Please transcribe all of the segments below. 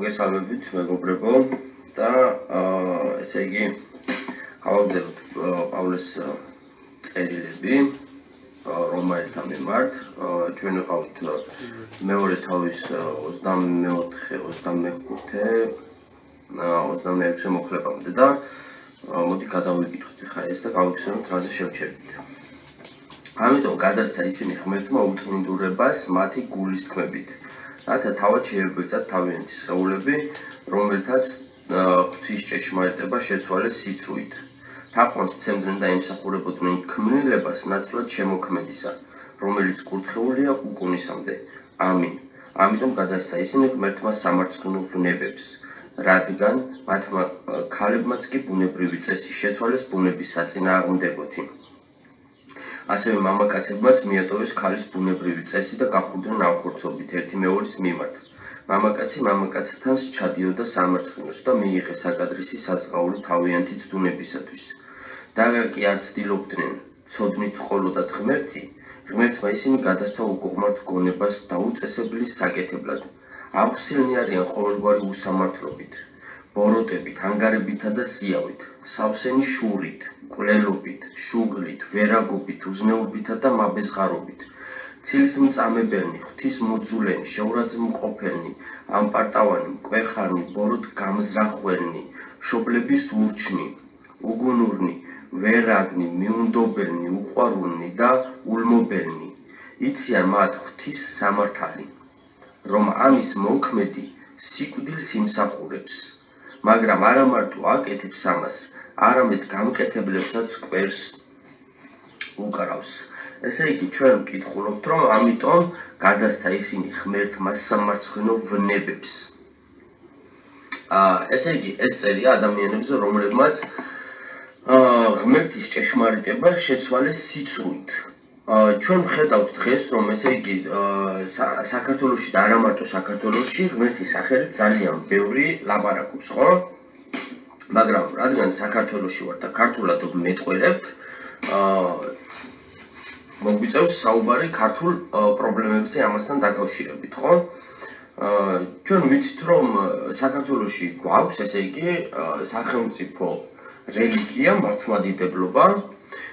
მოგესალმებით მეგობრებო და ესე იგი გავაგზავნოთ პავლეს წერილები რომაელთა მიმართ ჩვენ ვიყავით მეორე თავის 24-25-26 მოხლებამდე და მოდი გადავიკითხოთ ხა ეს და გავიხსენოთ რაზე შევჩერდით. ამიტომ გადასცა ისინი ღმერთმა უწმინდურებას მათი გულის თქმებით. რათა თავად შეებრძათ თავიანთი სხეულები, რომელთაც ღვთის ჭეშმარიტება შეცვალეს სიცრუით. თაყვანს სცემდნენ და ემსახურებოდნენ ქმნილებას ნაცვლად შემოქმედისა, რომელიც კურთხეულია უკუნისამდე. ამინ. ამიტომ გადასცა ისინი ღმერთმა სამარცხვინო ვნებებს, რადგან მათმა ქალებმაც კი ბუნებრივი წესი შეცვალეს ბუნების საწინააღმდეგოთი. ასევე მამაკაცებმაც მიატოვეს ქალის ბუნებრივი წესი და გახურდნენ ავხორცობით ერთი მეორის მიმართ. მამაკაცი მამაკაცთან სჩადიოდა სამარცხვინოს და მიიღეს საკადრისი საზღაური თავიანთი ცდუნებისათვის. და კი არ ცდილობდნენ ცოდნით ყოლოდათ ღმერთმა ისინი გადასცა უკუღმართ გონებას დაუწესებლის საკეთებლად. აღსილნი არიან ყოველგვარი უსამართლობით, ბოროტებით, ანგარებითა და სიავით, სავსენი შურით, მკვლელობით, შუღლით, ვერაგობით, უზნეობითა და მაბეზღარობით. ცილის მწამებელნი, ღვთის მოძულენი, შეურაცხმყოფელნი, ამპარტავანი, მკვეხარნი, ბოროტ გამზრახველნი, მშობლების ურჩნი, უგუნურნი, ვერაგნი, მიუნდობელნი, უყვარულნი და ულმობელნი. იციან მათ ღვთის სამართალი, რომ ამის მოქმედი სიკვდილს იმსახურებს, მაგრამ არა მარტო აკეთებს ამას, არამედ გამკეთებლებსაც კვერს უკრავს. ესე იგი ჩვენ ვკითხულობთ, რომ ამიტომ გადასცა ისინი ღმერთმა სამარცხვინო ვნებებს. ესე იგი ეს წერია ადამიანებზე, რომლებმაც ღმერთის ჭეშმარიტება შეცვალეს სიცრუით. ჩვენ ვხედავთ დღეს, რომ ესე იგი საქართველოში და არა მარტო საქართველოში ღმერთის სახელით ძალიან ბევრი ლაპარაკობს, ხო? მაგრამ რადგან საქართველოში ვარ და ქართულად მეტყველებთ, მოგვიწევს საუბარი ქართულ პრობლემებზე ამასთან დაკავშირებით, ხო? ჩვენ ვიცით, რომ საქართველოში გვაქვს, ესე იგი, სახელმწიფო რელიგია, მართლმადიდებლობა.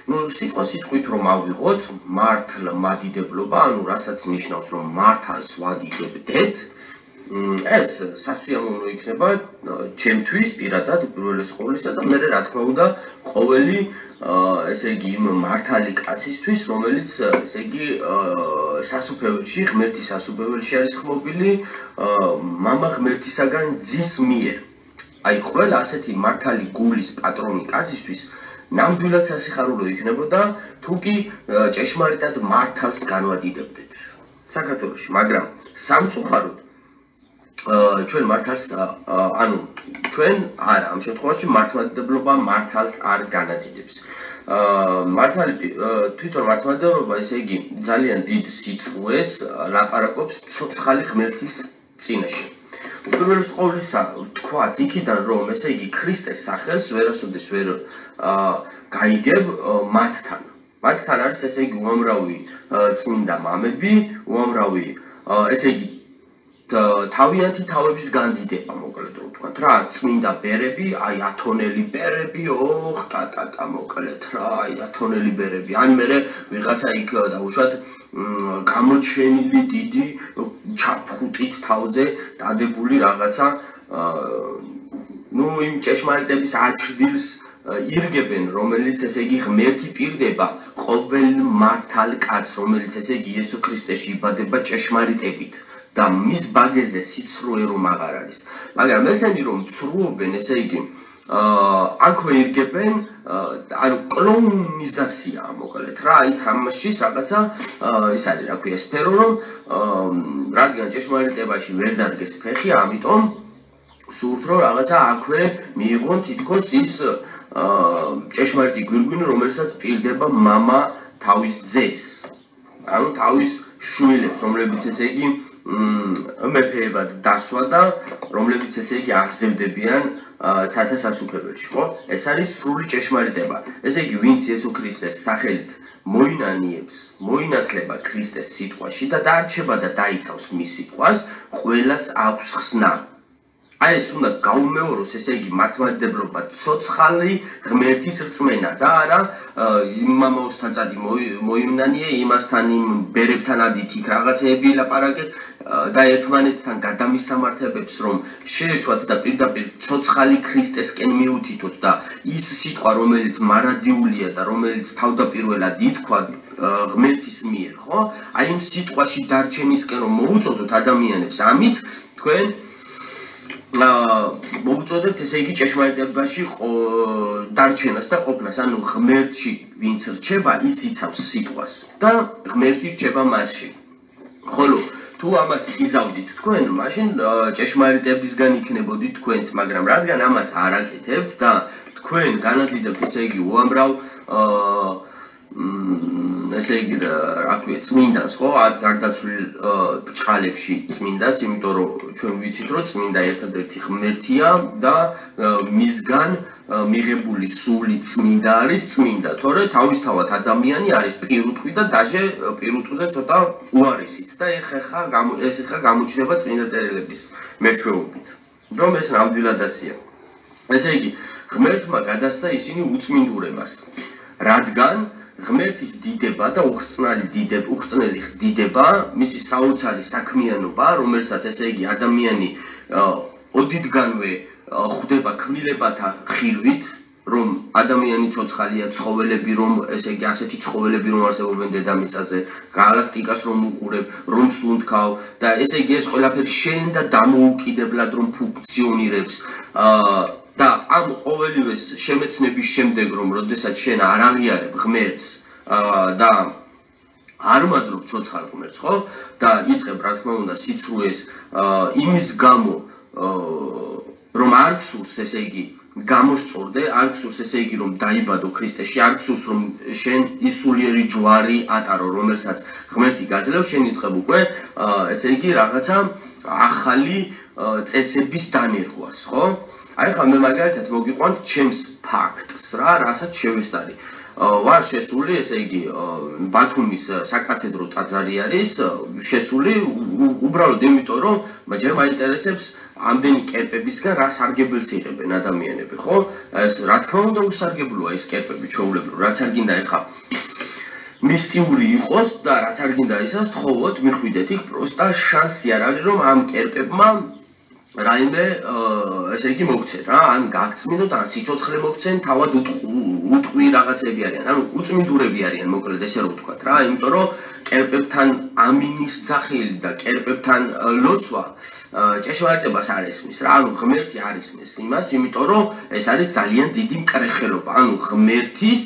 სიტყვით რომ ავიღოთ, მართლმადიდებლობა, ანუ რასაც ნიშნავს, რომ მართალს ვადიდებდეთ, ეს სასიამოვნო იქნება ჩემთვის პირადად უპირველეს ყოვლისა და მე რა თქმა უნდა ყოველი ესე იგი იმ მართალი კაცისთვის, რომელიც ესე იგი სასუფეველში, ღმერთის სასუფეველში არის ხმობილი მამა ღმერთისაგან ძის მიერ. აი ყველა ასეთი მართალი გულის პატრონი კაცისთვის ნამდვილად სასიხარულო იქნებოდა თუ კი ჭეშმარიტად მართალს განვადიდებდეთ საქართველოში, მაგრამ სამწუხაროდ ჩვენ მართალს ანუ ჩვენ არა ამ შემთხვევაში მართლმადიდებლობა მართალს არ განადიდებს. თვითონ მართლმადიდებლობა ესე იგი ძალიან დიდ სიცრუეს ლაპარაკობს ცოცხალი ღმერთის წინაშე. უპირველეს ყოვლისა თქვათ იქიდან რომ ესე იგი ქრისტეს სახელს ვერასოდეს ვერ გაიგებ მათთან. მათთან არის ესე იგი უამრავი წმინდა მამები, უამრავი ესე იგი თავიანთი თავების განდიდება, მოკლედ რომ ვთქვათ რა, წმინდა ბერები, აი ათონელი ბერები, ტატა მოკლედ რა, აი ათონელი ბერები. ან მერე ვიღაცა იქ დაუშვათ გამოჩენილი დიდი ჩაფხუტით თავზე დადებული რაღაცა იმ ჭეშმარიტების აჩრდილს ირგებენ, რომელიც ესე იგი ღმერთი პირდება ყოველ მართალ კაცს, რომელიც ესე იგი იესო ქრისტეში იბადება ჭეშმარიტებით. და მის ბაგეზე სიცრუე რომ აღარ არის. მაგრამ ესენი რომ ცრუობენ, ესე იგი აქვე ირგებენ, ანუ კლონიზაციაა მოკლედ რა, აი თამაშის რაღაცა ის არის, რა ქვია, სფერო, რომ რადგან ჭეშმარიტებაში ვერ დადგეს ფეხი, ამიტომ სურთ რომ რაღაცა აქვე მიიღონ თითქოს ის ჭეშმარიტი გვირგვინი, რომელსაც პირდება მამა თავის ძეს. ანუ თავის შვილებს, რომლებიც ესე იგი მეფეებად დასვა და რომლებიც ესე იგი აღზევდებიან ცათა სასუფეველში, ხო? ეს არის სრული ჭეშმარიტება. ესე იგი, ვინც იესო ქრისტეს სახელით მოინანიებს, მოინათლება ქრისტეს სიტყვაში და დაარჩება და დაიცავს მის სიტყვას, ყველას აქვს ხსნა. აი ეს უნდა გაუმეოროს, ესე იგი მართლმადიდებლობა ცოცხალი ღმერთის რწმენა და არა იმამოსთან წადი მოიმნანიე, იმასთან იმ ბერებთან ადით იქ რაღაცეები ილაპარაკეთ და ერთმანეთთან გადამისამართებებს რომ შეეშვათ და პირდაპირ ცოცხალი ქრისტესკენ მიუთითოთ და ის სიტყვა რომელიც მარადიულია და რომელიც თავდაპირველად ითქვა ღმერთის მიერ, ხო? აი იმ სიტყვაში დარჩენისკენ რომ მოუწოდოთ ადამიანებს, ამით თქვენ მოუწოდებთ ესე იგი ჭეშმარიტებაში დარჩენას და ყოფნას, ანუ ღმერთში ვინც რჩება, ის იცავს სიტყვას და ღმერთი რჩება მასში. ხოლო თუ ამას იზავდით თქვენ, მაშინ ჭეშმარიტებისგან იქნებოდით თქვენც, მაგრამ რადგან ამას არ აკეთებთ და თქვენ განადიდებთ ესე იგი უამრავ ესე იგი რა ქვია წმინდანს, ხო? ათ გარდაცვლილ ბრჭყალებში წმინდანს, იმიტომ რომ ჩვენ ვიცით რომ წმინდა ერთადერთი ღმერთია და მისგან მიღებული სული წმინდა არის წმინდა, თორე თავისთავად ადამიანი არის პირუტყვი და დაჟე პირუტყვზე ცოტა უარესიც და ეს გამოჩნდება წმინდა წერილების მეშვეობით, რომ ეს ნამდვილად ასეა. ესე იგი, ღმერთმა გადასცა ისინი უწმინდურებას, რადგან ღმერთის დიდება და უხრწნელი დიდება, მისი საოცარი საქმიანობა, რომელსაც ესე იგი ადამიანი ოდითგანვე ხვდება ქმილებათა ხილვით, რომ ადამიანი ცოცხალია, ცხოველები რომ ესე იგი ასეთი ცხოველები რომ არსებობენ დედამიწაზე, გალაქტიკას რომ უყურებ, რომ სუნთქავ და ესე იგი ეს ყველაფერი შენ და დამოუკიდებლად რომ ფუნქციონირებს და ამ ყოველივეს შემეცნების შემდეგ რომ როდესაც შენ არ აღიარებ ღმერთს და არ მადლობ ცოცხალ ღმერთს, ხო? და იწყებ რა თქმა უნდა სიცრუეს იმის გამო რომ არ გსურს ესე იგი გამოსწორდე, არ გსურს ესე იგი რომ დაიბადო ქრისტეში, არ გსურს რომ შენ ის სულიერი ჯვარი ატარო, რომელსაც ღმერთი გაძლევს, შენ იწყებ უკვე ესე იგი რაღაცა ახალი წესების დანერგვას, ხო? აი ხა მე მაგალითად მოგიყვანთ ჩემს ფაქტს რა, რასაც შევესწარი. ვარ შესული, ესე იგი, ბათუმის საკათედრო ტაძარი არის შესული უბრალოდ იმიტომ, რომ ჯერ მაინტერესებს ამდენი კერპებისგან რა სარგებელს იღებენ ადამიანები, ხო? ეს რა თქმა უნდა უსარგებლოა ეს კერპები ჩვეულებრივ, რაც არ გინდა ეხა მისტიური იყოს და რაც არ გინდა ისე თხოვოთ, მიხვიდეთ იქ პროსტა შანსი არ არის რომ ამ კერპებმა რაიმე ესე იგი მოგცენ რა, ან გაგწმინდოთ, ან სიცოცხლე მოგცენ, თავად უტყვი რაღაცები არიან, ანუ უწმინდურები არიან, მოკლედ ესე რომ ვთქვათ რა, იმიტომ რომ კერპებთან ამინის ძახილი და კერპებთან ლოცვა ჭეშმარიტებას არ ესმის რა, ანუ ღმერთი არ ესმის იმას, იმიტომ რომ ეს არის ძალიან დიდი მკრეხელობა, ანუ ღმერთის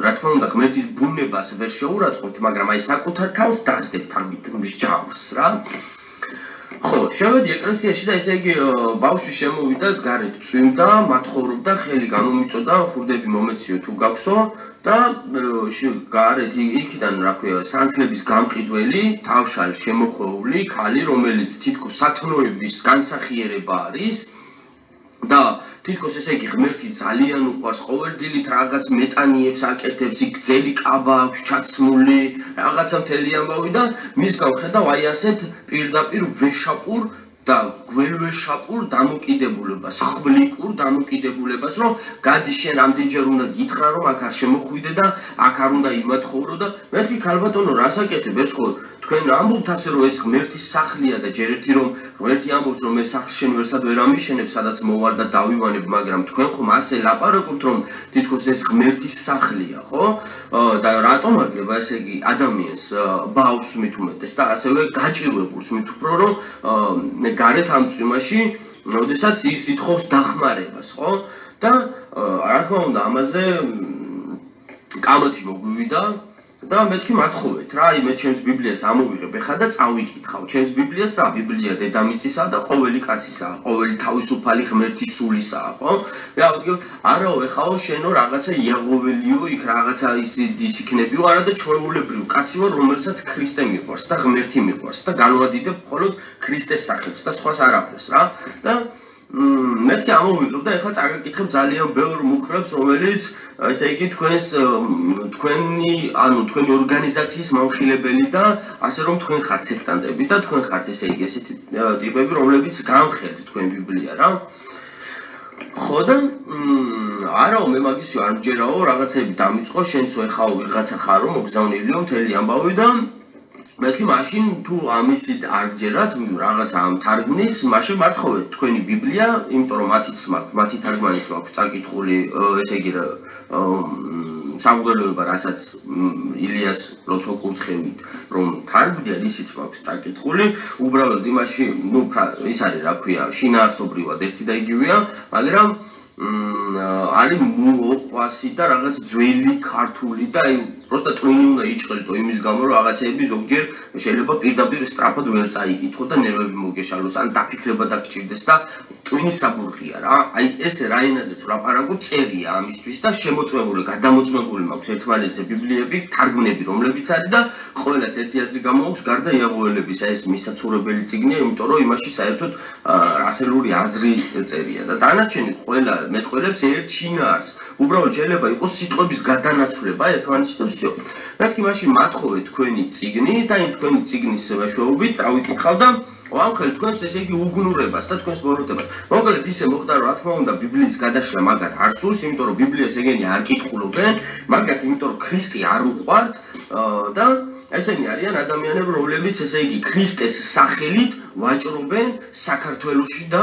რა თქმა უნდა ღმერთის ბუნებას ვერ შეურაცხყოფთ, მაგრამ აი საკუთარ თავს დასდებთ ამით მსჯავრს რა. ხო, შევედი ეკლესიაში და ესე იგი ბავშვი შემოვიდა, გარეთ წვიმდა, მათხოვრობდა, ხელი გამომიწოდა, ხურდები მომეციო თუ გაქვსო და გარეთ იქიდან რა ქვია, სანთლების გამყიდველი, თავშალ შემოხვეული ქალი, რომელიც თითქოს სათნოების განსახიერება არის და თითქოს ესე იგი ღმერთი ძალიან უყვარს, ყოველდღიურად რაღაც მეტანიებს აკეთებს, იქ გძელი კაბა აქვს ჩაცმული, რაღაცა მთელი ამბავი და მისგან ხედავ აი ასეთ პირდაპირ ვეშაპურ და გველვეშაპურ დამოკიდებულებას, ხვლიკურ დამოკიდებულებას, რომ გადი შენ ამდენჯერ უნდა გითხრა, რომ აქ არ შემოხვიდე და აქ არ უნდა იმათხოვრო და მეთქი ქალბატონო, რას აკეთებ ეს ხო თქვენ ამბობთ ასე რომ ეს ღმერთის სახლია და ჯერ ერთი რომ ღმერთი ამბობს რომ ეს სახლს შენ ვერსად ვერ ამიშენებ, სადაც მოვალ და დავივანებ, მაგრამ თქვენ ხომ ასე ლაპარაკობთ რომ თითქოს ეს ღმერთის სახლია, ხო? და რატომ აგება ესე იგი ადამიანს ბავშვს მით უმეტეს და ასევე გაჭირვებულს მით უფრო რომ გარეთ ამ წვიმაში, როდესაც ის ითხოვს დახმარებას, ხო? და რა თქმა უნდა ამაზე კამათი მოგვივიდა და მეთქი მათხოვეთ რა, აი მე ჩემს ბიბლიას ამოვიღებ ეხლა და წავიკითხავ. ჩემს ბიბლიას რა, ბიბლია დედამიწისაა და ყოველი კაცისაა, ყოველი თავისუფალი ღმერთის სულისაა, ხო? რა ვთქვი, არაო ეხაო შენო რაღაცა იაღოველიო, იქ რაღაცა ის იქნებიო, არა და ჩვეულებრივ კაცი ვარ, რომელსაც ქრისტე მიყვარს და ღმერთი მიყვარს და განვადიდებ მხოლოდ ქრისტეს სახელს და სხვას არაფერს რა. და მეთქი ამოვიდრობ და ეხლა წაგაკითხებ ძალიან ბევრ მუხრებს, რომელიც ესე იგი თქვენი ორგანიზაციის მომხილებელი და ასე რომ თქვენ ხართ სექტანტები და თქვენ ხართ ესე იგი ესეთი ტიპები, რომლებიც გამხელთ თქვენ ბიბლია რა. ხო და არაო მე მაგის არ მჯერაო, რაღაცები დამიწყო, შენც ეხაო ვიღაცა ხარო, მოგზავნილიო მთელი ამბავი და მეთქი მაშინ თუ ამისით არ გჯერათ რაღაცა ამ თარგმნის, მაშინ მართხოვეთ თქვენი ბიბლია, იმიტომ რომ მათი თარგმანის მაქვს წაკითხული, ესე იგი სამღვდელოება, რასაც ილიას როცა კურთხევით, რომ თარგმნია, ისიც მაქვს წაკითხული, უბრალოდ იმაში, ის არის რა ქვია, შინაარსობრივად ერთი და იგივეა, მაგრამ არის მოყვასი და რაღაც ძველი ქართული და просто ტვინი უნდა იჭყრიტო იმის გამო რომ რაღაცეები ზოგჯერ შეიძლება პირდაპირ სწრაფად ვერ წაიკითხო და ნერვები მოგეშალოს ან დაფიქრება დაგჭირდეს და ტვინის საბურხია რა. აი ესე რაინაზეც ვლაპარაკობ წერია ამისთვის და შემოწმებული, გადამოწმებული მაქვს ერთმანეთზე ბიბლიები, თარგმნები რომლებიც არის და ყველას ერთი აზრი გამოვაქვს გარდა იაგოელების ეს მისაცურებელი წიგნია, იმიტომ რომ იმაში საერთოდ რასელური აზრი წერია და დანარჩენი ყველა მეტყველებს ერთ შინაარს. უბრალოდ შეიძლება იყოს სიტყვების გადანაცვლება ერთმანეთში და всё. მეთქი მაშინ მათხოვე თქვენი წიგნი და იმ თქვენი წიგნის მეშვეობით წავიკითხავ და ვამხელ თქვენს ესე იგი უგნურებას და თქვენს ბოროტებას. მოკლედ ისე მოხდა რა თქმა უნდა ბიბლიის გადაშლა მაგათ არ სურს, იმიტომ რომ ბიბლიას ეგენი არ კითხულობენ, მაგათ იმიტომ რომ ქრისტე არ უყვართ და ესენი არიან ადამიანები, რომლებიც ესე იგი ქრისტეს სახელით ვაჭრობენ საქართველოში და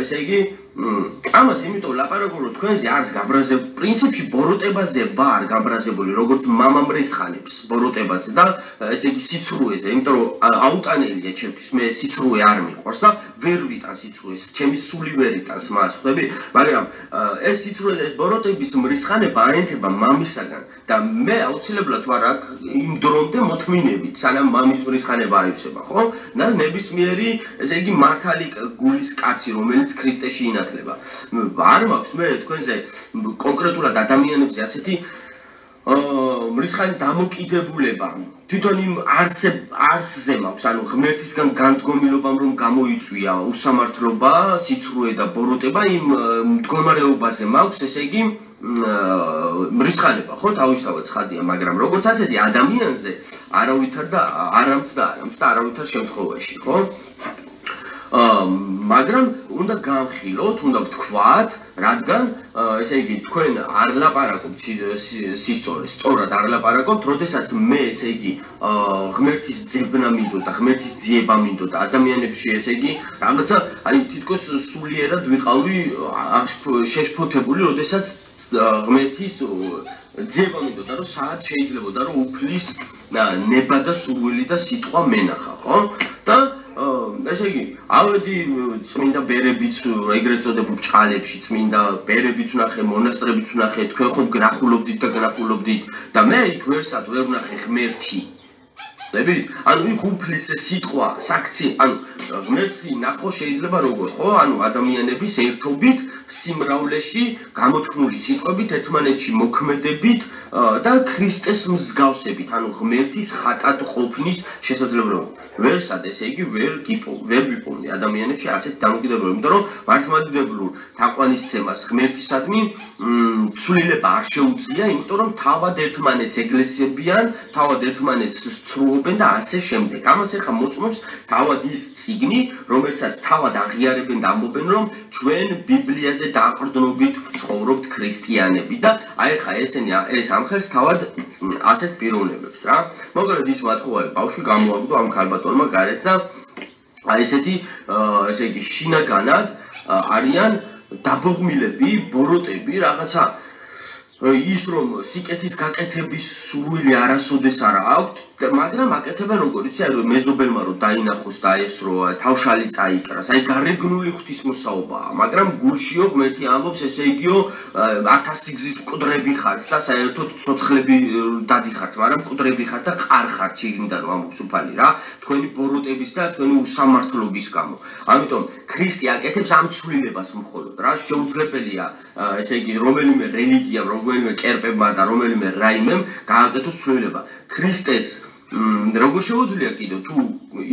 ესე იგი ამას იმიტომ ლაპარაკობ რომ თქვენზე არც გაბრაზებული პრინციპში ბოროტებაზე ვარ გაბრაზებული როგორც მამამრისხანებს ბოროტებაზე და ესე იგი სიცრუეზე იმიტომ რომ აუტანელია ჩემთვის მე სიცრუე არ მიყვარს და ვერ ვიტან სიცრუეს ჩემი სული ვერ იტანს მას ხვდები მაგრამ ეს სიცრუე და ეს ბოროტების მრისხანება აინთება მამისაგან და მე აუცილებლად ვარ აქ იმ დრომდე მოთმინებით სანამ მამის მრისხანება აივსება ხო და ნებისმიერი ესე იგი მართალი გულის კაცი რომელიც ქრისტეში ინათლება არ მაქვს მე თქვენზე კონკრეტულად ადამიანებზე ასეთი მრისხანი დამოკიდებულება თვითონ იმ არსზე მაქვს ანუ ღმერთისგან განდგომილობამ რომ გამოიწვია უსამართლობა სიცრუე და ბოროტება იმ მდგომარეობაზე მაქვს ესე იგი მრისხანება ხო თავისთავად ცხადია მაგრამ როგორც ასეთი ადამიანზე არავითარ და არამც და არავითარ შემთხვევაში ხო მაგრამ უნდა გამხილოთ, უნდა ვთქვათ, რადგან ესე იგი თქვენ არ ლაპარაკობთ სისწორეს, სწორად არ ლაპარაკობთ, როდესაც მე ესე იგი ღმერთის ძებნა მინდოდა, ღმერთის ძიება მინდოდა ადამიანებში ესე იგი რაღაცა აი თითქოს სულიერად ვიყავი შეშფოთებული, როდესაც ღმერთის ძიება მინდოდა, რომ საათ შეიძლებოდა რომ უფლის ნება და სურვილი და სიტყვა მენახა, ხო? და ესე იგი, ავედი წმინდა ბერებიც, ეგრეთ წოდებულ ბჭყალებში, წმინდა ბერებიც ვნახე, მონასტრებიც ვნახე, თქვენ ხომ გნახულობდით და მე იქ ვერსად ვერ ვნახე ღმერთი. ხვდებით? ანუ იქ უფლის სიტყვა, საქცი, ანუ ღმერთი ნახო შეიძლება როგორ, ხო? ანუ ადამიანების ერთობით, სიმრავლეში, გამოთქმული სიტყვებით, ერთმანეთში მოქმედებით და ქრისტეს მსგავსებით, ანუ ღმერთის ხატად ყოფნის შესაძლებლობით. ვერსად ესე იგი ვერ ვიპოვნი ადამიანებში ასეთ დამოკიდებულებას, იმიტომ რომ მართლმადიდებლურ თაყვანისცემას ღმერთისადმი ცვლილება არ შეუძლია, იმიტომ რომ თავად ერთმანეთს ეგლესიებიან, თავად ერთმანეთს სცრუობენ და ასე შემდეგ. ამას ახლა მოწმობს თავად ის წიგნი, რომელსაც თავად აღიარებენ და ამბობენ, რომ ჩვენ ბიბლიაზე დაყრდნობით ვცხოვრობთ ქრისტიანები და აი ახლა ესენი ეს ამხელს თავად ასეთ პიროვნებებს რა. მოკლედ ის მათხოვარი ბავშვი გამოაგდო ამ ქალბატონმა გარეთ და აი ესეთი ესე იგი შინაგანად არიან დაბოღმილები, ბოროტები, რაღაცა ის რომ სიკეთის გაკეთების სურვილი არასოდეს არ აქვთ, მაგრამ აკეთებენ როგორ იცი, აი მეზობელმა რომ დაინახოს და ესრო თავშალი წაიკრას, აი გარეგნული ღვთისმოსაობაა, მაგრამ გულშიო ღმერთი ამბობს, ესე იგიო 1000 სიგზის მკვდრები ხართ და საერთოდ ცოცხლები დადიხართ, მაგრამ მკვდრები ხართ და ყარ ხართ შიგნიდან რომ ამბობს უფალი რა, თქვენი ბოროტების და თქვენი უსამართლობის გამო. ამიტომ ქრისტე აკეთებს ამ ცვლილებას მხოლოდ რა, შეუძლებელია ესე იგი რომელიმე რელიგიამ, რომელიმე კერპებმა და რომელიმე რაიმემ გააკეთოს ცვლილება. ქრისტეს როგორ შეუძლია კიდო თუ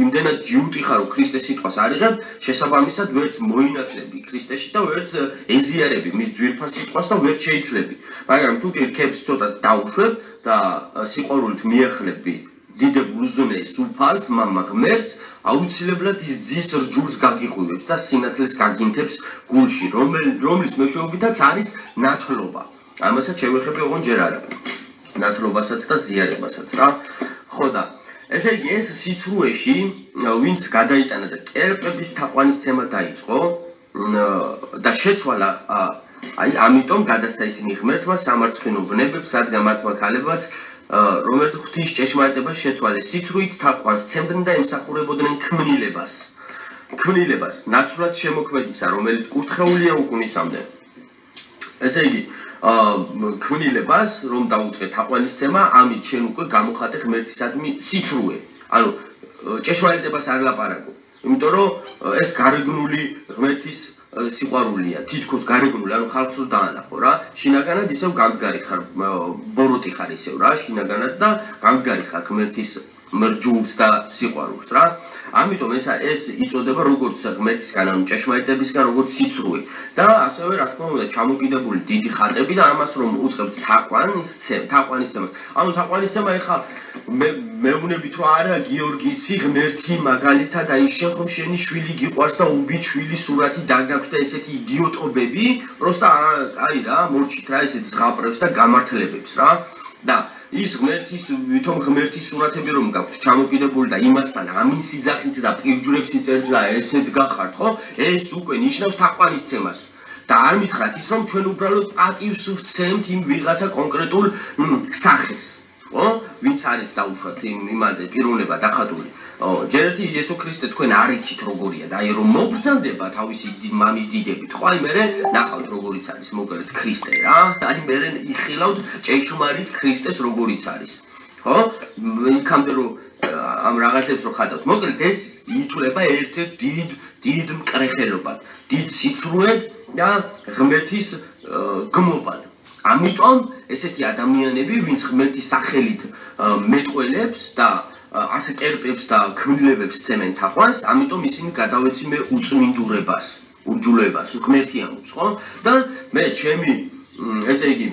იმდენად ჯიუტი ხარ რომ ქრისტეს სიტყვას არ იღებ შესაბამისად ვერც მოინათლები ქრისტეში და ვერც ეზიარები მის ძვირფას სიტყვას და ვერც შეიცვლები მაგრამ თუ კირქებს ცოტას დაუშვებ და სიყვარულით მიახლები დიდებულ ზონეს უფალს მამა ღმერთს აუცილებლად ის ძის რჯულს გაგიღვივებს და სინათლეს გაგინთებს გულში რომლის მეშვეობითაც არის ნათლობა ამასაც შევეხები ოღონ ჯერ არა ნათლობასაც და ზიარებასაც რა ხო და ესე იგი ეს სიცრუეში ვინც გადაიტანა და კერპების თაყვანისცემა დაიწყო და შეცვალა აი ამიტომ გადასცა ისინი ღმერთმა სამარცხვინო ვნებებს რადგან მათმა ქალებმაც რომელიც ღვთის ჭეშმარიტებას შეცვალეს სიცრუით თაყვანს ცემდნენ და ემსახურებოდნენ ქმნილებას ნაცვლად შემოქმედისა რომელიც კურთხეულია უკუნისამდე ესე იგი ქმნილებას რომ დაუწყე თაყვანისცემა ამით შენ უკვე გამოხატე ღმერთისადმი სიცრუე ანუ ჭეშმარიტებას არ ლაპარაკო იმიტომ რომ ეს გარეგნული ღმერთის სიყვარულია თითქოს გარეგნული ანუ ხალხს რო დაანახო რა შინაგანად ისევ გამდგარი ხარ ბოროტი ხარ ისევ რა შინაგანად და გამდგარი ხარ ღმერთის მრჯულს და სიყვარულს რა ამიტომ ეს იწოდება როგორც ღმერთისგან ანუ ჭეშმარიტებისგან როგორც სიცრუე და ასევე რა თქმა უნდა ჩამოკიდებული დიდი ხატები და ამას რომ უწყებთ თაყვანისცემას ანუ თაყვანისცემა ეხა მეუბნებით რომ არა გიორგიცი ღმერთი მაგალითად აი შენ ხომ შენი შვილი გიყვარს და უბით შვილის სურათი დაგაქვს და ესეთი იდიოტობები პროსტა აი რა მორჩით რა ესეთ ზღაპრებს და გამართლებებს რა და ის ღმერთის ვითომ ღმერთის სურათები რომ გაქვთ ჩამოკიდებული და იმასთან ამინ სიძახით და პირჯვრებს იწერთ და ესეთ გახართ ხო ეს უკვე ნიშნავს თაყვანისცემას და არ მითხრათ ის რომ ჩვენ უბრალოდ პატივს ვცემთ იმ ვიღაცა კონკრეტულ სახეს ხო ვინც არის დაუშვათ იმაზე პიროვნება დახატული ჯერ ერთი იესო ქრისტე თქვენ არ იცით როგორია და აი რომ მოგბრძანდება თავისი მამის დიდებით ხო აი მე ნახავთ როგორიც არის მოკლედ ქრისტე რა აი მე იხილავთ ჭეშმარიტ ქრისტეს როგორიც არის ხო იქამდე რომ ამ რაღაცებს რო ხატავთ მოკლედ ეს ითვლება ერთ-ერთ დიდ მკრეხელობად დიდ სიცრუედ და ღმერთის გმობად ამიტომ ესეთი ადამიანები ვინც ღმერთის სახელით მეტყველებს და ასე კერპებს და ქმნილებებს ცემენ თაყვანს, ამიტომ ისინი გადავეციმე უწმინდურებას, ურჯულებას, ღმერთიანობს, ხო? და მე ჩემი ესე იგი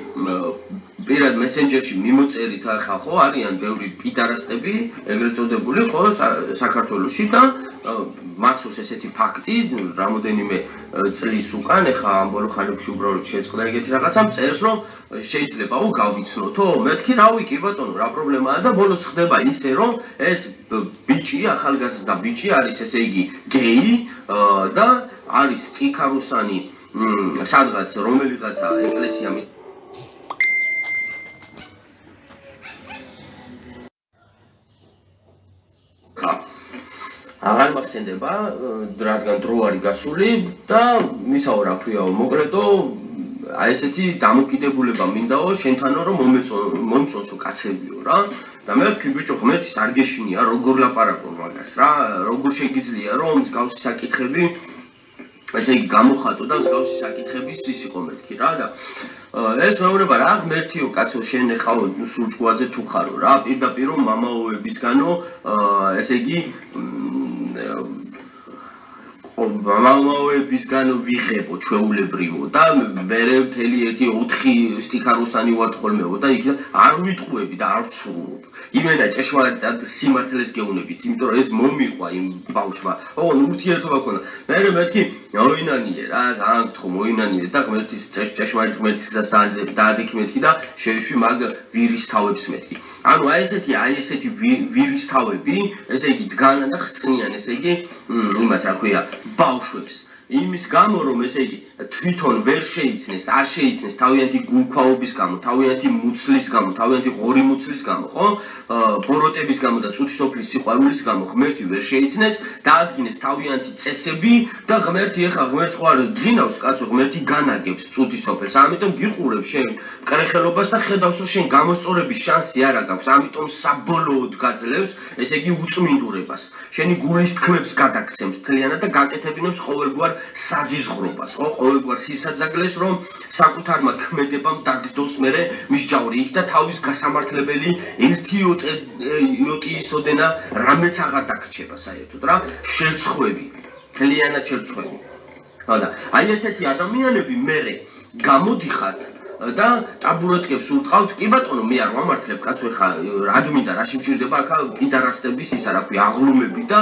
პირად მესენჯერში მიმოწერით ახლა ხო არიან ბევრი პიდარასტები, ეგრეთ წოდებული, ხო, საქართველოში და მახსოვს ესეთი ფაქტი, რამოდენიმე წლის უკან, ახლა ამ ბოლო ხანებში უბრალოდ შეწყდა ეგეთი რაღაცა, წერს რომ შეიძლებაო გავიცნოთო? მეთქი რავი, კი ბატონო, რა პრობლემაა და ბოლოს ხდება ისე რომ ეს ბიჭი, ახალგაზრდა ბიჭი არის ესე იგი გეი და არის ტიკარუსანი სადღაც რომელიღაცა ეკლესია აღარ მახსენდება რადგან დრო არის გასული და მისაო რა ქვიაო მოკლედო აი ესეთი დამოკიდებულება მინდაო შენთანო რომ მომწონსო კაცებიო რა და მე ვთქვი ბიჭო ღმერთის არ გეშინია როგორ ლაპარაკო მაგას რა როგორ შეგიძლია რომ მსგავსი საკითხები ესე იგი გამოხატო და მსგავსი საკითხების ის იყო მეთქი რა და ეს მეუბნება რა ღმერთიო კაცო შენ ეხაო სულჭკუაძე თუ ხარო რა პირდაპირ რომ მამაოებისგანო ესე იგი მამაოებისგანო ვიღებო ჩვეულებრივო და მე მთელი ერთი 4 სტიქაროსანი ვარ ხოლმეო და იქ არ ვიტყუები და არ ვცრუობ იმენა ჭეშმარიტად სიმართლეს გეუნებით იმიტომ რომ ეს მომიყვა იმ ბავშვმა ოღონ ურთიერთობა ქონდა მე მეთქი მოინანიე რა ძალიან გთხოვ მოინანიე და ღმერთის ჭეშმარიტ ღმერთის გზას დაადექი მეთქი და შეეშვი მაგ ვირისთავებს მეთქი ანუ აი ესეთი ვირისთავები ესე იგი დგანან და ხწნიან ესე იგი იმას რა ქვია ბავშვებს იმის გამო რომ ესე იგი თვითონ ვერ შეიცნეს არ შეიცნეს თავიანთი გულქვაობის გამო თავიანთი მუცლის გამო თავიანთი ღორი მუცლის გამო ხო ბოროტების გამო და წუთისოფლის სიყვარულის გამო ღმერთი ვერ შეიცნეს დაადგინეს თავიანთი წესები და ღმერთი ეხა ღმერთს ხო არ ძინავს კაცო ღმერთი განაგებს წუთისოფლს ამიტომ გიყურებ შენ მკრეხელობას და ხედავს რომ შენ გამოსწორების შანსი არ აქვს ამიტომ საბოლოოდ გაძლევს ესე იგი უწმინდურებას შენი გულის თქმებს გადაგცემს მთლიანად და გაკეთებინებს ყოველგვარ საზიზღრობას, ხო, ყოველგვარ სისაძაგლეს, რომ საკუთარმა ქმედებამ დაგსდოს მერე მის ჯავრი იქ და თავის გასამართლებელი ერთი იოტიისოდენა რამეც აღარ დაგრჩება საერთოდ რა, შერცხვები, მთლიანად შერცხვები. და აი ესეთი ადამიანები მერე გამოდიხართ და ტაბურეტკებს ურტყავთ, კი ბატონო, მე არ ვამართლებ კაცო, ეხა რა მინდა, რა შემჭირდება აქ პიდარასტების ისა რა ქვია, აღლუმები და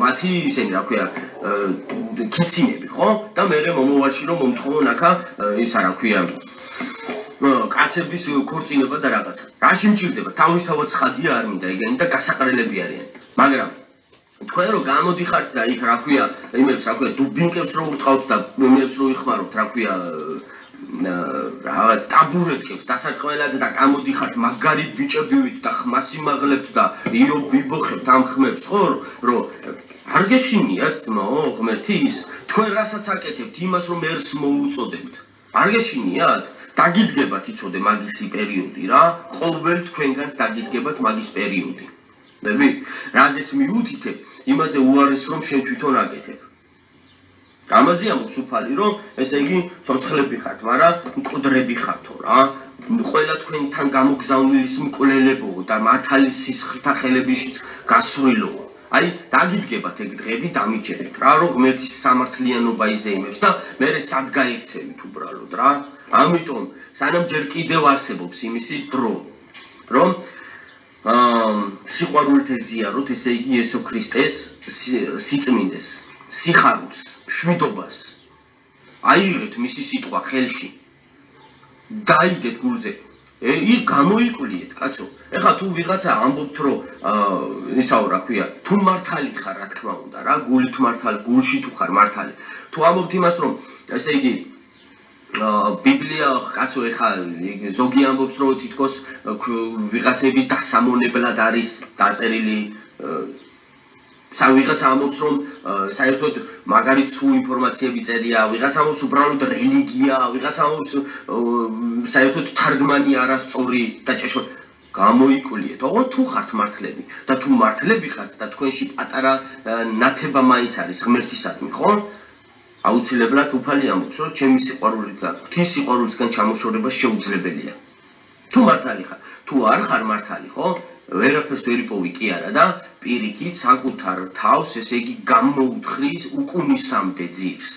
მათი ისენი რა ქვია, ქიცინები, ხო? და მე მომავალში რომ მომთხოვონ აქ ისა რა ქვია, კაცების ქორწინება და რაღაცა. რა შემჭირდება? თავისთავად ცხადია არ მინდა ეგენი და გასაყრელები არიან. მაგრამ თქვენ რომ გამოდიხართ და იქ რა ქვია, იმებს რა ქვია, დუბინკებს რო ურტყავთ და იმებს რო იხმარობთ, რა ქვია, რაღაც ტაბურეტკებს დასაწყველად და გამოდიხართ მაგარი ბიჭებივით და ხმას იმაღლებთ და იბოხებთ ამ ხმებს, ხო, რომ არ გეშინიათ ძმაო, ღმერთის, თქვენ რასაც აკეთებთ, იმას რომ ერს მოუწოდებთ. არ გეშინიათ? დაგიდგებათ იცოდე მაგისი პერიოდი რა, ყოველ თქვენგანს დაგიდგებათ მაგის პერიოდი. ნები? რაზეც მიუთითებ, იმაზე უარეს რომ შენ თვითონ აკეთებ. ამაზე ამბობს უფალი რომ ესე იგი ცოცხლები ხართ, მაგრამ მკვდრები ხართო რა. ყველა თქვენთან გამოგზავნილის მკვლელებო და მართალის სისხლთა ხელების გასროლო. აი დაგიდგებათ ეგ დღები დამიჯერეთ რა, რომ ღმერთის სამართლიანობა იზეიმებს და მე სად გაიქცევით უბრალოდ რა. ამიტომ სანამ ჯერ კიდევ არსებობს იმისი დრო, რომ სიყვარულით ეზიაროთ, ესე იგი იესო ქრისტეს სიწმინდეს, სიხარულს, მშვიდობას. აიღეთ მისი სიტყვა ხელში. დაიდეთ გულზე. იქ გამოიკვლიეთ, კაცო. ეხლა თუ ვიღაცა ამბობთ, რომ ისაო რა ქვია, თუ მართალი ხარ, რა თქმა უნდა, რა, გულით მართალი, გულში თუ ხარ მართალი. თუ ამბობთ იმას, რომ ესე იგი ბიბლია კაცო ეხა ზოგი ამბობს რომ თითქოს ვიღაცების დასამონებლად არის დაწერილი ვიღაცა ამბობს რომ საერთოდ მაგარი ცუ ინფორმაციები წერია, ვიღაცა ამბობს უბრალოდ რელიგია, ვიღაცა ამბობს საერთოდ თარგმანი არასწორი და ჭეშმარიტ გამოიკვლიეთ, ოღონდ თუ ხართ მართლები და თუ მართლები ხართ და თქვენში პატარა ნათება მაინც არის ღმერთისადმი, ხო? აუცილებლად უფალი ამბობს, რომ ჩემი სიყვარულიდან, ღვთის სიყვარულისგან ჩამოშორება შეუძლებელია. თუ მართალი ხარ, თუ არ ხარ მართალი, ხო? ვერაფერს ვერ იპოვი კი არა და პირიქით საკუთარ თავს, ესე იგი გამოუთხრით უკუნისამდე ძირს.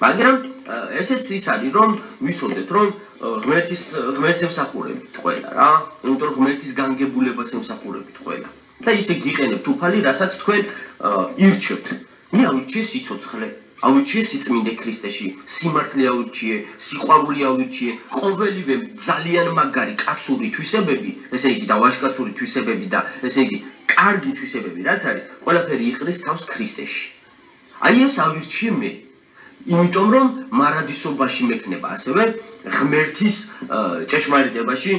მაგრამ ესეც ის არის, რომ ვიცოდეთ, რომ ღმერთს ემსახურებით ყველა რა, იმიტომ რომ ღმერთის განგებულებას ემსახურებით ყველა. და ისე გიყენებთ უფალი, რასაც თქვენ ირჩევთ. მე ავირჩიე სიცოცხლე. ავირჩიე სიწმინდე ქრისტეში, სიმართლე ავირჩიე, სიყვარული ავირჩიე, ყოველივე ძალიან მაგარი კაცური თვისებები, ესე იგი და ვაჟკაცური თვისებები და ესე იგი კარგი თვისებები, რაც არის, ყველაფერი იყრის თავს ქრისტეში. აი ეს ავირჩიე მე. იმიტომ რომ მარადისობაში მექნება ასევე ღმერთის ჭეშმარიტებაში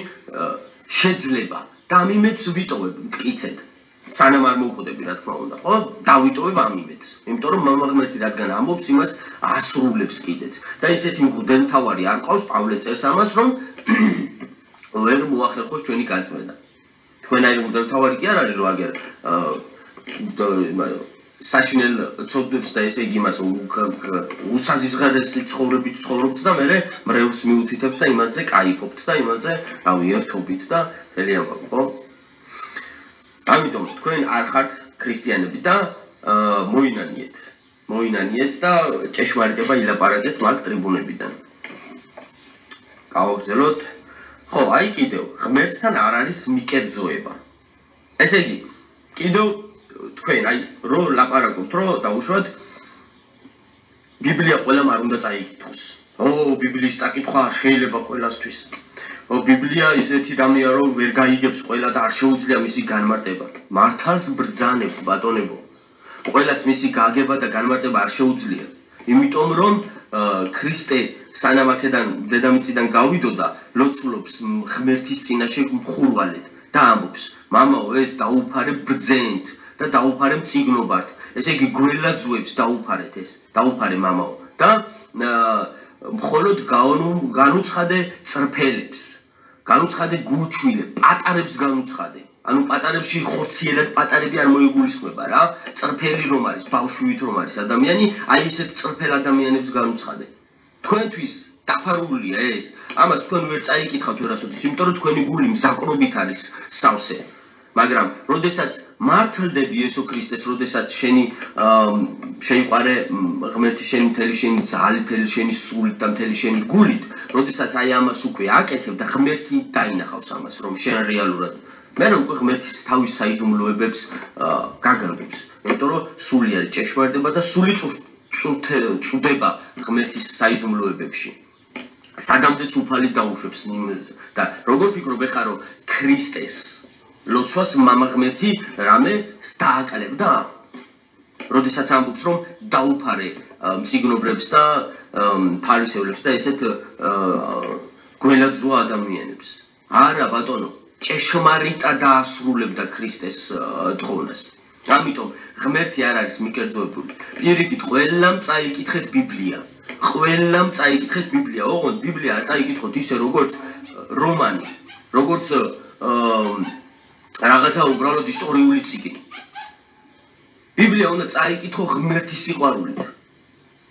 შეძლება და ამ იმედს ვიტოვებ მტკიცედ. სანამ არ მოვხვდები რა თქმა უნდა, ხო? დავიტოვებ ამ იმედს. იმიტომ რომ მამა ღმერთი რადგან ამბობს, იმას ასრულებს კიდეც. და ესეთი მღვდელმთავარი არ ყავს, პავლე წერს ამას, რომ ვერ მოახერხოს ჩვენი გაწმენდა. თქვენ აი მღვდელმთავარი კი არ არის, რომ აგერ საშინელ ცოდნებს და ესე იგი იმას უსაზიზღარესი ცხოვრებით ცხოვრობთ და მე მრევლს მიუთითებთ და იმაზე კაიფობთ და იმაზე რავი ერთობით და ხელი ამბობ, ხო? ამიტომ თქვენ არ ხართ ქრისტიანები და მოინანიეთ და ჭეშმარიტება ილაპარაკეთ მაგ ტრიბუნებიდან. გავაგზავნოთ. ხო, აი კიდევ ღმერთთან არ არის მიკერძოება. ესე იგი, კიდევ თქვენ აი რო ლაპარაკობთ, რო დაუშვათ ბიბლია ყველამ არ უნდა წაიკითხოს. ბიბლიის წაკითხვა შეიძლება ყველასთვის. ბიბლია ისეთი რამეა, რომ ვერ გაიგებს ყველა და არ შეუძლია მისი განმარტება. მართალს ბრძანებ, ბატონებო. ყველას მისი გაგება და განმარტება არ შეუძლია. იმიტომ რომ ქრისტე სანამ აქედან დედამიწიდან გავიდოდა, ლოცულობს ღმერთის წინაშე მხურვალედ და ამბობს: "მამაო, ეს დაუფარე ბრძენთ და დაუფარე მწიგნობართ." ესე იგი გველაძუებს დაუფარეთ ეს. დაუფარე მამაო და მხოლოდ განუცხადე წრფელებს, განუცხადე გულჩვილებს, პატარებს განუცხადე. ანუ პატარებში ხორციელად პატარები არ მოიგულისხმება რა. წრფელი რომ არის, ბავშვით რომ არის ადამიანი, აი ესეთ წრფელ ადამიანებს განუცხადე. თქვენთვის დაფარულია ეს. ამას თქვენ ვერ წაიკითხავთ ვერასოდეს, იმიტომ რომ თქვენი გული მზაკრობით არის სავსე. მაგრამ როდესაც მართლდები იესო ქრისტეს, როდესაც შენი შეიყვარე ღმერთი შენი მთელი შენი ძალით, მთელი შენი სულით და მთელი შენი გულით, როდესაც აი ამას უკვე აკეთებ და ღმერთი დაინახავს ამას, რომ შენ რეალურად მე რომ უკვე ღმერთის თავის საიდუმლოებებს გაგარდებს. იმიტომ რომ სული არის ჭეშმარიტება და სული წუდება ღმერთის საიდუმლოებებში. საგამდეც უფალი დაუშვებს და როგორ ფიქრობ ეხლა რომ ქრისტეს ლოცვას მამა ღმერთი რამე დააკლებდა? როდესაც ამბობს რომ დაუფარე მწიგნობრებს და ფარისევლებს და ესეთ გველაძღვა ადამიანებს. არა ბატონო, ჭეშმარიტად დაასრულებდა ქრისტეს თხოვნას. ამიტომ ღმერთი არ არის მიკერძოებული. პირიქით ყველამ წაიკითხეთ ბიბლია. ყველამ წაიკითხეთ ბიბლია. ოღონდ ბიბლია არ წაიკითხოთ ისე როგორც რომანი, როგორც რაღაცა უბრალოდ ისტორიული წიგნი. ბიბლია უნდა წაიკითხო ღმერთის სიყვარულით.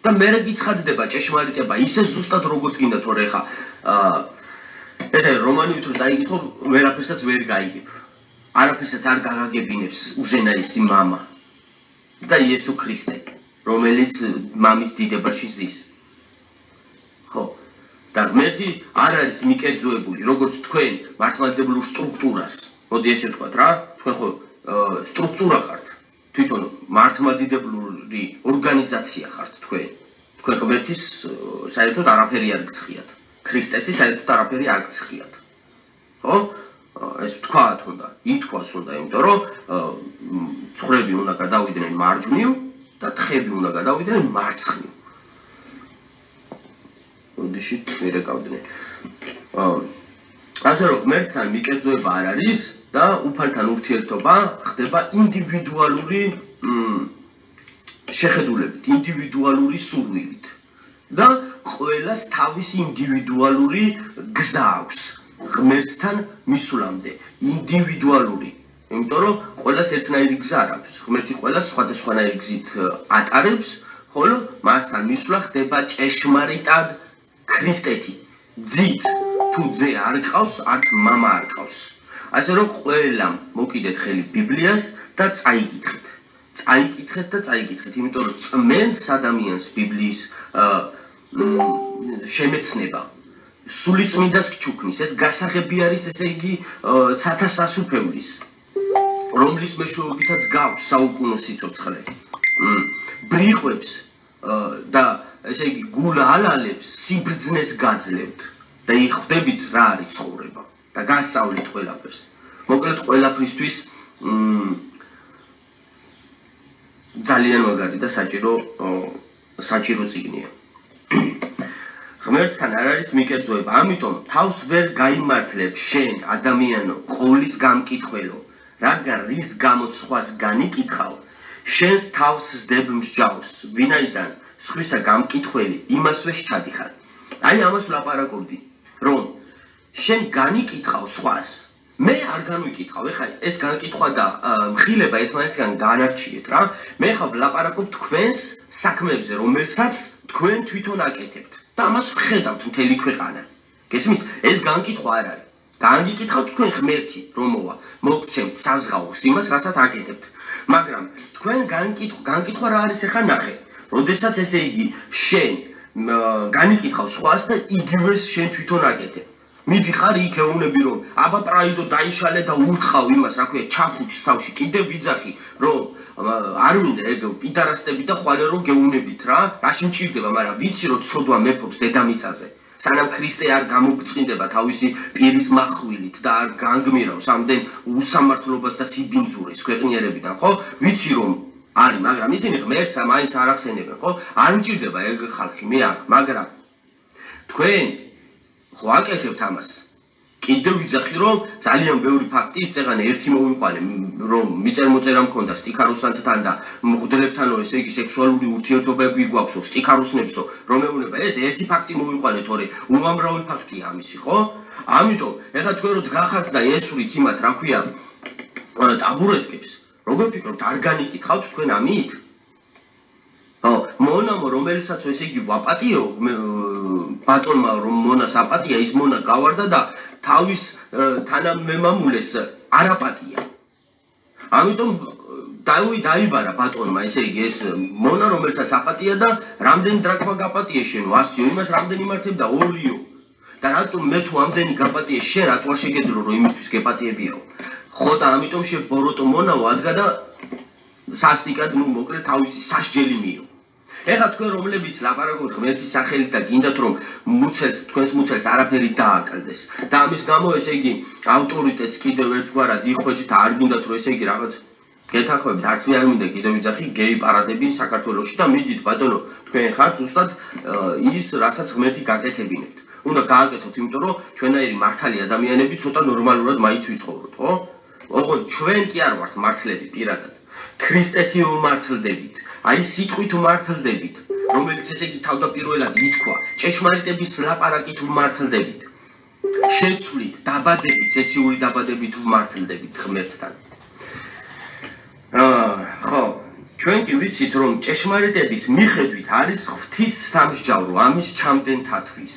და მერე გიცხადდება ჭეშმარიტება ისე ზუსტად როგორც გინდა, თორე ხა ესე რომანივით რო წაიკითხო, ვერაფერსაც ვერ გაიგებ. არაფერსაც არ გაგაგებინებს უზენაესი მამა და იესო ქრისტე, რომელიც მამის დიდებაში ზის. ხო, და ღმერთი არ არის მიკერძოებული, როგორც თქვენ მართლმადიდებლურ სტრუქტურას. მოდი ესე ვთქვათ რა, თქვენ ხო სტრუქტურა ხართ. თვითონ მართლმადიდებლური ორგანიზაცია ხართ თქვენ. თქვენ ღმერთის საერთოდ არაფერი არ გცხიათ. ქრისტესი საერთოდ არაფერი არ გცხიათ. ხო? ეს თქვათ უნდა, ითქვას უნდა, იმიტომ რომ ცხვრები უნდა გადავიდნენ მარჯვნივ და თხები უნდა გადავიდნენ მარცხნივ. ოდიში ვერეკავდნენ. ასე რომ ღმერთთან მიკერძოება არ არის და უფალთან ურთიერთობა ხდება ინდივიდუალური შეხედულებით, ინდივიდუალური სურვილით. და ყველას თავისი ინდივიდუალური გზა აქვს ღმერთთან მისვლამდე, ინდივიდუალური. იმიტომ რომ ყველას ერთნაირი გზა აქვს. ღმერთი ყველას სხვადასხვანაირი გზით ატარებს, ხოლო მასთან მისვლა ხდება ჭეშმარიტად ქრისტეთი. ძით თუ ძე არ ყავს, არც მამა არ ყავს. ასე რომ ყველამ მოკიდეთ ხელი ბიბლიას და წაიკითხეთ. წაიკითხეთ და წაიკითხეთ, იმიტომ რომ წმენდს ადამიანს ბიბლიის შემეცნება სული წმინდას გჩუქნის. ეს გასაღები არის, ესე იგი, ცათა სასუფევლის, რომლის მეშვეობითაც გავს საუკუნო სიცოცხლე. ბრიყვებს და ესე იგი გულ ალალებს სიბრძნეს გაძლევთ და იხდებით რა არის ცხოვრება და გასწავლით ყველაფერს. მოკლედ ყველაფრისთვის ძალიან მაგარი და საჭირო წიგნია. ღმერთთან არ არის მიკერძოება, ამიტომ თავს ვერ გაიმართლებ შენ ადამიანო ყოვლის გამკითხველო, რადგან რის გამოც სხვას განიკითხავ, შენს თავს ზდებ მსჯავს, ვინაიდან სხვისა გამკითხველი იმასვე შეჩადიხარ. აი ამას ვლაპარაკობდი, რომ შენ განიკითხავ სხვას, მე არ განვიკითხავ. ეხლა ეს განკითხვა და მხილება ერთმანეთისგან განარჩიეთ რა. მე ხა ვლაპარაკობ თქვენს საქმეებზე, რომელსაც თქვენ თვითონ აკეთებთ. და ამას ვხედავთ მთელი ქვეყანა. გესმის? ეს განკითხვა არ არის. განიკითხავთ თქვენ ღმერთი, რომ მოვა, მოგცემთ საზღაურს იმას, რასაც აკეთებთ. მაგრამ თქვენ განკითხვა რა არის ახლა ნახე. როდესაც ესე იგი შენ განიკითხავ სხვას და იგივეს შენ თვითონ აკეთებ. მიდიხარ იქ ეუბნები რომ აბა პრაიდო დაიშალე და ურთხავ იმას, რა ქვია, ჩაქუჩს თავში, კიდევ ვიძახი, რომ არ მინდა ეგ პიდარასტები და ხვალე რომ გეუნებით რა, რაში მჭირდება, მაგრამ ვიცი რომ ცოდვა მეფობს დედამიწაზე. სანამ ქრისტე არ გამოგწმინდება თავისი პირის מחვილით და არ განგმირავს ამდენ უსამართლობას და სიბინძურეს ქვეყნიერებიდან, ხო? ვიცი რომ არის, მაგრამ ისინი ღმერთს მაინც არ ახსენებენ, ხო? არ მჭირდება ეგ ხალხი, მე არ, მაგრამ თქვენ ხო აკეთებთ ამას. კიდევ ვიძახი რომ ძალიან ბევრი ფაქტი ისწეღანე ერთი მოვიყვანე რომ მიწერ-მოწერა მქონდა სტიქაროსანთან და მღვდლებთანო ესე იგი სექსუალური ურთიერთობები გვაქვსო სტიქაროსნებსო რომ მეუბნება ეს ერთი ფაქტი მოვიყვანე თორე უამრავი ფაქტია ამისი ხო? ამიტომ ეხლა თქვენ რო გახართ და ესურით იმათ რა ქვია ტაბურეტკებს როგორ ფიქრობთ არ განიკითხავთ თქვენ ამით? მონამო რომელსაც ესე იგი ვაპატიო ბატონმა რომ მონას აპატია ის მონა გავარდა და თავის თანამემამულეს არაპატია. ამიტომ დაიბარა ბატონმა ესე იგი ეს მონა რომელსაც აპატია და რამდენი დრაქმა გაპატიე შენ 100-ო იმას რამდენი მართებდა 2-ო და რატომ მე თუ ამდენი გაპატიე შენ რატო არ შეგეძლო რომ იმისთვის გეპატიებიაო? ხო და ამიტომ შე ბოროტო მონაო ადგა და სასტიკად ნუ მოკლედ თავისი სასჯელი მიიღო. ეხლა თქვენ რომლებიც ლაპარაკობთ ღმერთის სახელით და გინდათ რომ თქვენს მუცელს არაფერი დააკლდეს და ამის გამო ესე იგი ავტორიტეტს კიდევ ერთგვარად იხვეჭთ და არ გინდათ რომ ესე იგი რაღაც გეთანხმებით არც მე არ მინდა კიდევ ვიძახი გეი პარადები საქართველოში და მიდით ბატონო თქვენ ხართ ზუსტად ის რასაც ღმერთი გაკეთებინებთ. უნდა გააკეთოთ იმიტომ რომ ჩვენაირი მართალი ადამიანები ცოტა ნორმალურად მაინც ვიცხოვროთ, ხო? ოღონდ ჩვენ კი არ ვართ მართლები პირადად. ქრისტეთი უმართლდებით. აი სიტყვით უმართლდებით, რომელიც ესე იგი თავდაპირველად ითქვა, ჭეშმარიტების ლაპარაკით უმართლდებით. შეცვლით, დაბადებით, ზეციური დაბადებით უმართლდებით ღმერთთან. ხო, ჩვენ კი ვიცით რომ ჭეშმარიტების მიხედვით არის ღვთის სამსჯავრო, ამის ჩამდენთათვის.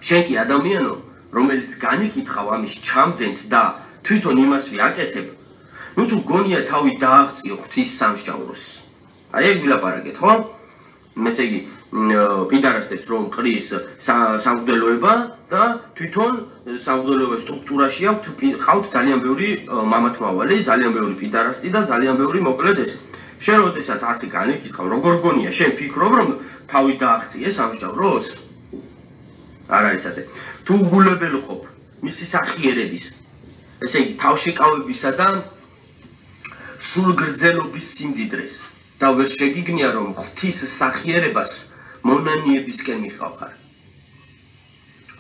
შენ კი ადამიანო, რომელიც განიკითხავ ამის ჩამდენთ და თვითონ იმას ვიაკეთებ, ნუ თუ გონია თავი დააღწიო ღვთის სამსჯავროს. აი ეგ ვილაპარაკეთ, ხო? ესე იგი, პიდარასტებს რომ ყრის სამღვდელოება და თვითონ სამღვდელოების სტრუქტურაში ყავთ ძალიან ბევრი მამათმავალი, ძალიან ბევრი პიდარასტი და ძალიან ბევრი მოკლედ ეს. შენ როდესაც ასე განიკითხავ, როგორ გონია, შენ ფიქრობ რომ თავი დააღწიე სამსჯავროს? არ არის ასე. თუ უგულებელ ხობ მისი სახიერების, ესე იგი თავშეკავებისა და სულ გრძელობის სიმდიდრეს და ვერ შეგიგნია რომ ღვთის სახიერებას მონანიებისკენ მიხავხარ.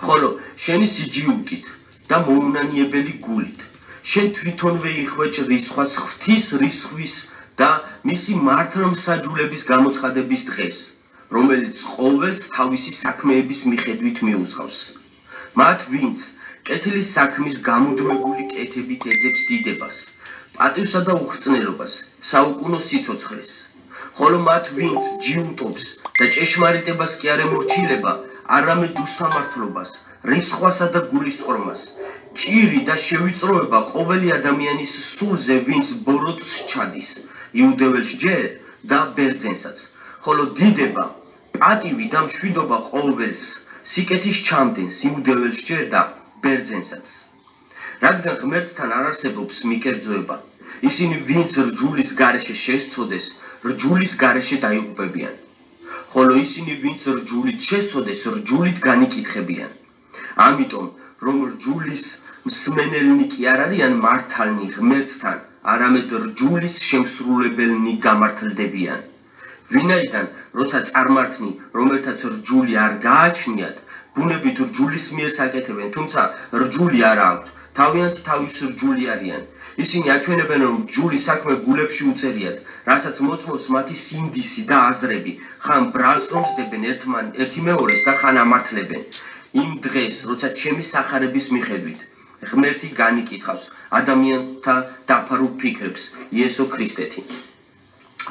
ხოლო შენი სიჯიუტით და მოუნანიებელი გულით შენ თვითონვე იხვეჭ რისხვას ღვთის რისხვის და მისი მართლმსაჯულების გამოცხადების დღეს, რომელიც ყოველს თავისი საქმეების მიხედვით მიუძღავს. მათ ვინც კეთილის საქმის გამუდმებული კეთებით ეძებს დიდებას, პატივსა და უხრწნელობას, საუკუნო სიცოცხლეს. ხოლო მათ ვინც ჯიუტობს და ჭეშმარიტებას კი არ ემორჩილება, არამედ უსამართლობას, რისხვასა და გულისწყრომას. ჭირი და შევიწროება ყოველი ადამიანის სულზე, ვინც ბოროტს ჩადის, იუდეველს ჯერ და ბერძენსაც. ხოლო დიდება, პატივი და მშვიდობა ყოველს, სიკეთის ჩამდენს, იუდეველს ჯერ და ბერძენსაც. რადგან ღმერთთან არ არსებობს მიკერძოება, ისინი ვინც რჯულის გარეშე შესწოდეს, რჯულის გარეშე დაიღუპებიან. ხოლო ისინი ვინც რჯულით შესწოდეს, რჯულით განიკითხებიან. ამიტომ რომ რჯულის მსმენელნი კი არ არიან მართალნი ღმერთთან, არამედ რჯულის შემსრულებელნი გამართლდებიან. ვინაიდან როცა წარმართნი, რომელთაც რჯული არ გააჩნიათ, ბუნებით რჯულის მიერ საკეთებენ, თუმცა რჯული არ აქვთ, თავიანთი თავის რჯული არიან. ისინი აჩვენებენ რომ რჯულის საქმე გულებში უწერიათ, რასაც მოწმობს მათი სინდისი და აზრები, ხან ბრალს რომსდებენ ერთი მეორეს და ხან ამართლებენ. იმ დღეს, როცა ჩემი სახარების მიხედვით ღმერთი განიკითხავს ადამიანთა დაფარულ ფიქრებს იესო ქრისტეთი.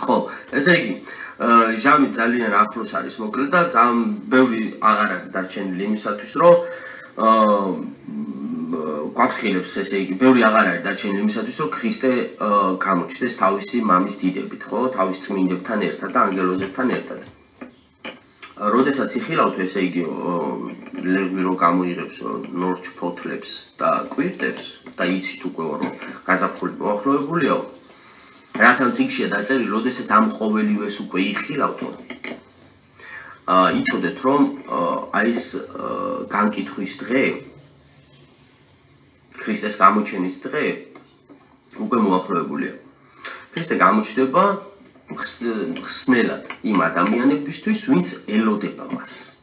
ხო, ესე იგი, ჟამი ძალიან ახლოს არის მოკლედ და ძალიან ბევრი აღარ არის დარჩენილი იმისათვის, რომ გვაფრთხილებს, ესე იგი, ბევრი აღარ არის დარჩენილი იმისათვის, რომ ქრისტე გამოჩნდეს თავისი მამის დიდებით, ხო, თავის წმინდებთან ერთად და ანგელოზებთან ერთად. როდესაც იხილავთ, ესე იგი, ლეღვი რო გამოიღებს ნორჩ ფოთლებს და კვირტებს და იცით უკვე რომ გაზაფხული მოახლოებულია, რაც ამ წიგნშია დაწერილი, როდესაც ამ ყოველივეს უკვე იხილავთ, იცოდეთ რომ აი ეს განკითხვის დღე, ქრისტეს გამოჩენის დღე უკვე მოახლოებულია. ქრისტე გამოჩნდება ხსნელად იმ ადამიანებისთვის, ვინც ელოდება მას.